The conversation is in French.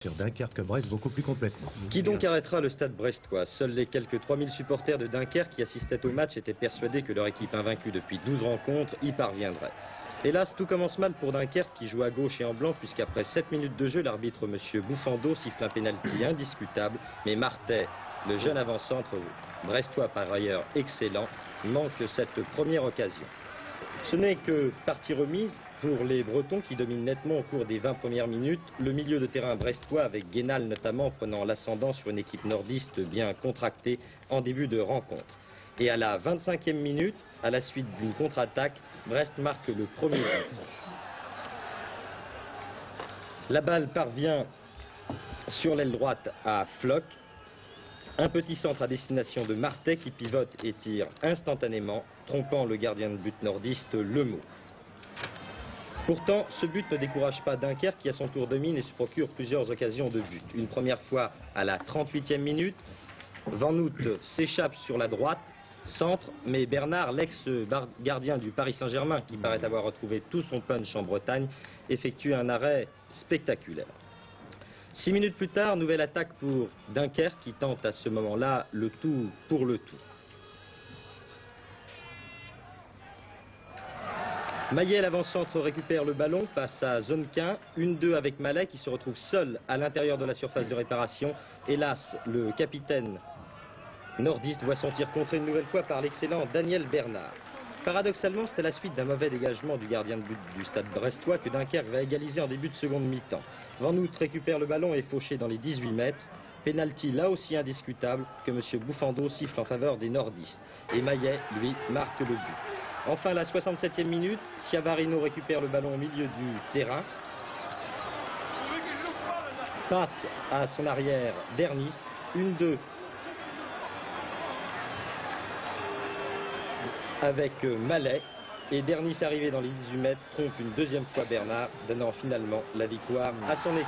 Sur Dunkerque-Brest beaucoup plus complètement. Qui donc arrêtera le stade brestois? Seuls les quelques 3000 supporters de Dunkerque qui assistaient au match étaient persuadés que leur équipe invaincue depuis 12 rencontres y parviendrait. Hélas, tout commence mal pour Dunkerque qui joue à gauche et en blanc puisqu'après 7 minutes de jeu, l'arbitre M. Bouffando siffle un pénalty indiscutable. Mais Martet, le jeune avant-centre brestois par ailleurs excellent, manque cette première occasion. Ce n'est que partie remise pour les Bretons qui dominent nettement au cours des 20 premières minutes. Le milieu de terrain brestois avec Guénal notamment prenant l'ascendant sur une équipe nordiste bien contractée en début de rencontre. Et à la 25e minute, à la suite d'une contre-attaque, Brest marque le premier but. La balle parvient sur l'aile droite à Floch. Un petit centre à destination de Martet qui pivote et tire instantanément, trompant le gardien de but nordiste Lemot. Pourtant, ce but ne décourage pas Dunkerque qui à son tour domine et se procure plusieurs occasions de but. Une première fois à la 38e minute, Van Hout s'échappe sur la droite, centre, mais Bernard, l'ex-gardien du Paris Saint-Germain, qui paraît avoir retrouvé tout son punch en Bretagne, effectue un arrêt spectaculaire. 6 minutes plus tard, nouvelle attaque pour Dunkerque qui tente à ce moment-là le tout pour le tout. Maillet, l'avant-centre, récupère le ballon, passe à Zonquin, 1-2 avec Mallet qui se retrouve seul à l'intérieur de la surface de réparation. Hélas, le capitaine nordiste voit son tir contré une nouvelle fois par l'excellent Daniel Bernard. Paradoxalement, c'est à la suite d'un mauvais dégagement du gardien de but du stade brestois que Dunkerque va égaliser en début de seconde mi-temps. Van Hout récupère le ballon et est fauché dans les 18 mètres. Pénalty là aussi indiscutable que M. Bouffando siffle en faveur des nordistes. Et Maillet, lui, marque le but. Enfin, à la 67e minute, Ciavarino récupère le ballon au milieu du terrain. Passe à son arrière Dernis, 1-2. Avec Mallet, et Dernis arrivé dans les 18 mètres trompe une deuxième fois Bernard, donnant finalement la victoire à son équipe.